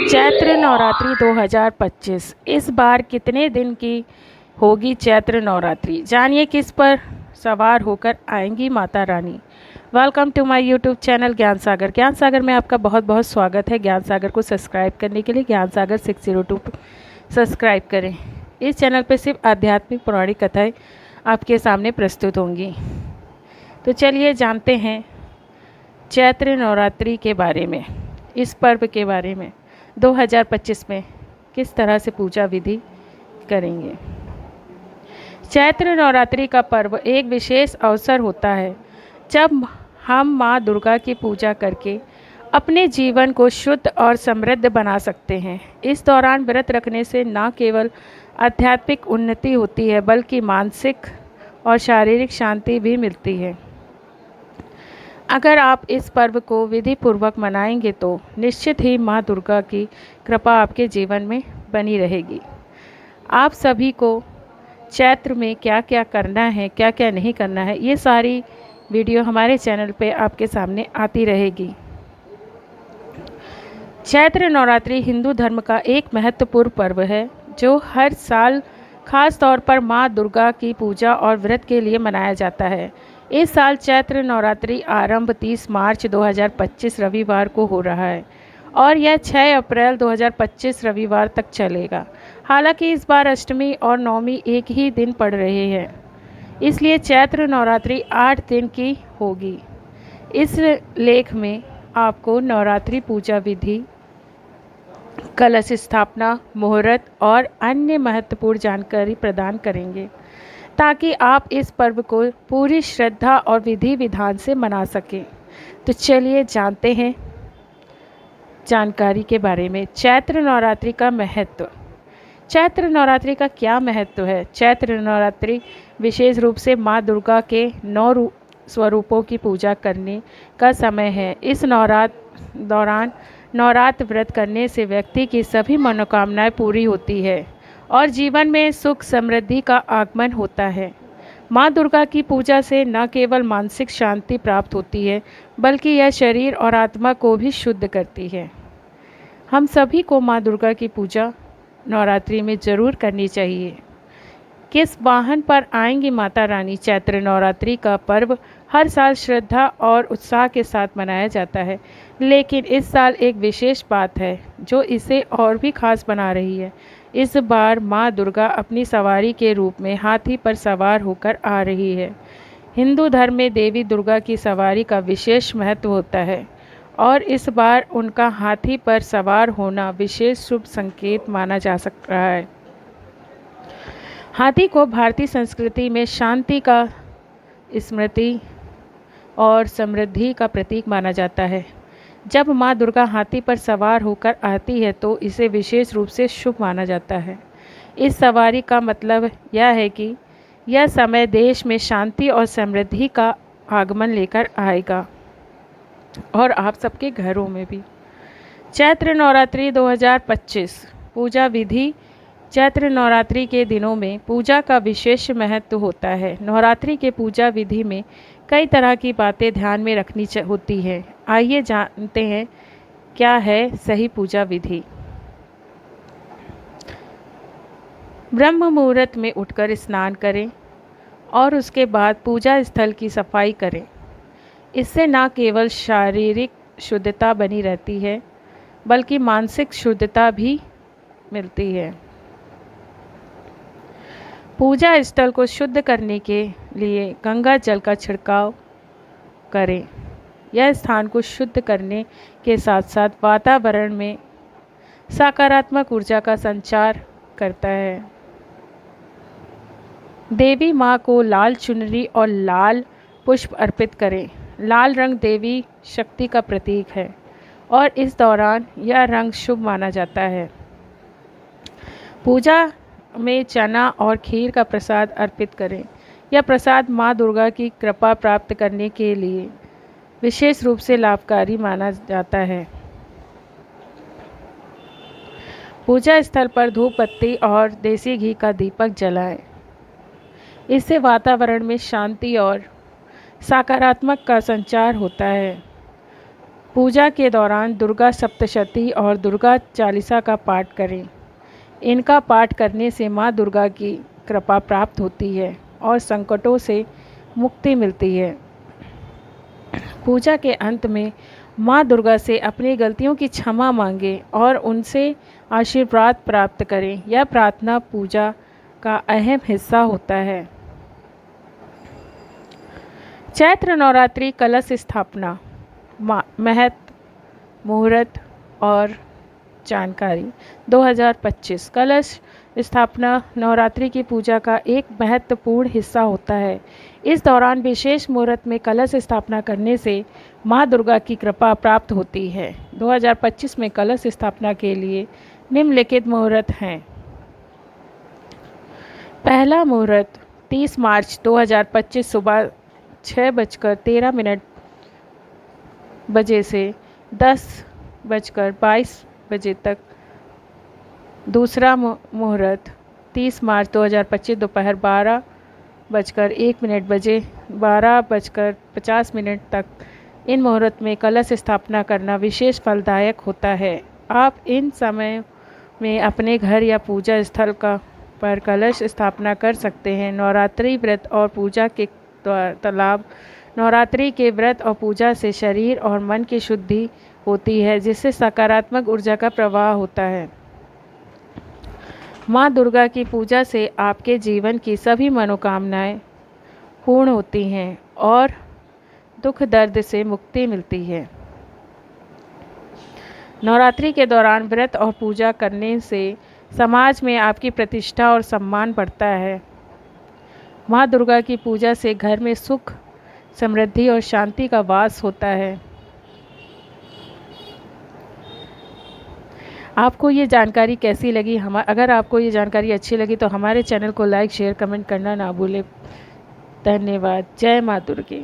चैत्र नवरात्रि 2025 इस बार कितने दिन की होगी चैत्र नवरात्रि? जानिए किस पर सवार होकर आएंगी Mata Rani. Welcome to my YouTube channel Gyan Sagar. ज्ञान सागर में आपका बहुत बहुत स्वागत है। ज्ञान सागर को सब्सक्राइब करने के लिए ज्ञान सागर 602 सब्सक्राइब करें। इस चैनल पर सिर्फ आध्यात्मिक पौराणिक कथाएँ आपके सामने प्रस्तुत होंगी। तो चलिए जानते हैं चैत्र नवरात्रि के बारे में, इस पर्व के बारे में 2025 में किस तरह से पूजा विधि करेंगे। चैत्र नवरात्रि का पर्व एक विशेष अवसर होता है जब हम माँ दुर्गा की पूजा करके अपने जीवन को शुद्ध और समृद्ध बना सकते हैं। इस दौरान व्रत रखने से न केवल आध्यात्मिक उन्नति होती है बल्कि मानसिक और शारीरिक शांति भी मिलती है। अगर आप इस पर्व को विधि पूर्वक मनाएंगे तो निश्चित ही माँ दुर्गा की कृपा आपके जीवन में बनी रहेगी। आप सभी को चैत्र में क्या क्या करना है, क्या क्या नहीं करना है, ये सारी वीडियो हमारे चैनल पे आपके सामने आती रहेगी। चैत्र नवरात्रि हिंदू धर्म का एक महत्वपूर्ण पर्व है जो हर साल खास तौर पर माँ दुर्गा की पूजा और व्रत के लिए मनाया जाता है। इस साल चैत्र नवरात्रि आरंभ 30 मार्च 2025 रविवार को हो रहा है और यह 6 अप्रैल 2025 रविवार तक चलेगा। हालांकि इस बार अष्टमी और नवमी एक ही दिन पड़ रहे हैं, इसलिए चैत्र नवरात्रि 8 दिन की होगी। इस लेख में आपको नवरात्रि पूजा विधि, कलश स्थापना, मुहूर्त और अन्य महत्वपूर्ण जानकारी प्रदान करेंगे ताकि आप इस पर्व को पूरी श्रद्धा और विधि विधान से मना सकें। तो चलिए जानते हैं जानकारी के बारे में। चैत्र नवरात्रि का महत्व। चैत्र नवरात्रि का क्या महत्व है? चैत्र नवरात्रि विशेष रूप से माँ दुर्गा के 9 स्वरूपों की पूजा करने का समय है। इस दौरान नवरात्र व्रत करने से व्यक्ति की सभी मनोकामनाएं पूरी होती है और जीवन में सुख समृद्धि का आगमन होता है। माँ दुर्गा की पूजा से न केवल मानसिक शांति प्राप्त होती है बल्कि यह शरीर और आत्मा को भी शुद्ध करती है। हम सभी को माँ दुर्गा की पूजा नवरात्रि में ज़रूर करनी चाहिए। किस वाहन पर आएंगी माता रानी? चैत्र नवरात्रि का पर्व हर साल श्रद्धा और उत्साह के साथ मनाया जाता है, लेकिन इस साल एक विशेष बात है जो इसे और भी खास बना रही है। इस बार माँ दुर्गा अपनी सवारी के रूप में हाथी पर सवार होकर आ रही है। हिंदू धर्म में देवी दुर्गा की सवारी का विशेष महत्व होता है और इस बार उनका हाथी पर सवार होना विशेष शुभ संकेत माना जा सकता है। हाथी को भारतीय संस्कृति में शांति का, स्मृति और समृद्धि का प्रतीक माना जाता है। जब माँ दुर्गा हाथी पर सवार होकर आती है तो इसे विशेष रूप से शुभ माना जाता है। इस सवारी का मतलब यह है कि यह समय देश में शांति और समृद्धि का आगमन लेकर आएगा और आप सबके घरों में भी। चैत्र नवरात्रि 2025 पूजा विधि। चैत्र नवरात्रि के दिनों में पूजा का विशेष महत्व होता है। नवरात्रि के पूजा विधि में कई तरह की बातें ध्यान में रखनी होती हैं। आइए जानते हैं क्या है सही पूजा विधि। ब्रह्म मुहूर्त में उठकर स्नान करें और उसके बाद पूजा स्थल की सफाई करें। इससे न केवल शारीरिक शुद्धता बनी रहती है बल्कि मानसिक शुद्धता भी मिलती है। पूजा स्थल को शुद्ध करने के लिए गंगा जल का छिड़काव करें। यह स्थान को शुद्ध करने के साथ साथ वातावरण में सकारात्मक ऊर्जा का संचार करता है। देवी माँ को लाल चुनरी और लाल पुष्प अर्पित करें। लाल रंग देवी शक्ति का प्रतीक है और इस दौरान यह रंग शुभ माना जाता है। पूजा में चना और खीर का प्रसाद अर्पित करें। यह प्रसाद माँ दुर्गा की कृपा प्राप्त करने के लिए विशेष रूप से लाभकारी माना जाता है। पूजा स्थल पर धूप बत्ती और देसी घी का दीपक जलाएं। इससे वातावरण में शांति और सकारात्मक का संचार होता है। पूजा के दौरान दुर्गा सप्तशती और दुर्गा चालीसा का पाठ करें। इनका पाठ करने से माँ दुर्गा की कृपा प्राप्त होती है और संकटों से मुक्ति मिलती है। पूजा के अंत में माँ दुर्गा से अपनी गलतियों की क्षमा मांगें और उनसे आशीर्वाद प्राप्त करें। यह प्रार्थना पूजा का अहम हिस्सा होता है। चैत्र नवरात्रि कलश स्थापना, महत्व, मुहूर्त और जानकारी। 2025 कलश स्थापना नवरात्रि की पूजा का एक महत्वपूर्ण हिस्सा होता है। इस दौरान विशेष मुहूर्त में कलश स्थापना करने से माँ दुर्गा की कृपा प्राप्त होती है। 2025 में कलश स्थापना के लिए निम्नलिखित मुहूर्त हैं। पहला मुहूर्त 30 मार्च 2025 सुबह 6:13 बजे से 10:22 बजे तक। दूसरा मुहूर्त 30 मार्च 2025 दोपहर 12:01 बजे 12:50 तक। इन मुहूर्त में कलश स्थापना करना विशेष फलदायक होता है। आप इन समय में अपने घर या पूजा स्थल पर कलश स्थापना कर सकते हैं। नवरात्रि व्रत और पूजा के लाभ। नवरात्रि के व्रत और पूजा से शरीर और मन की शुद्धि होती है, जिससे सकारात्मक ऊर्जा का प्रवाह होता है। माँ दुर्गा की पूजा से आपके जीवन की सभी मनोकामनाएं पूर्ण होती हैं और दुख दर्द से मुक्ति मिलती है। नवरात्रि के दौरान व्रत और पूजा करने से समाज में आपकी प्रतिष्ठा और सम्मान बढ़ता है। माँ दुर्गा की पूजा से घर में सुख, समृद्धि और शांति का वास होता है। आपको ये जानकारी कैसी लगी? अगर आपको ये जानकारी अच्छी लगी तो हमारे चैनल को लाइक, शेयर, कमेंट करना ना भूलें। धन्यवाद। जय माँ दुर्गे।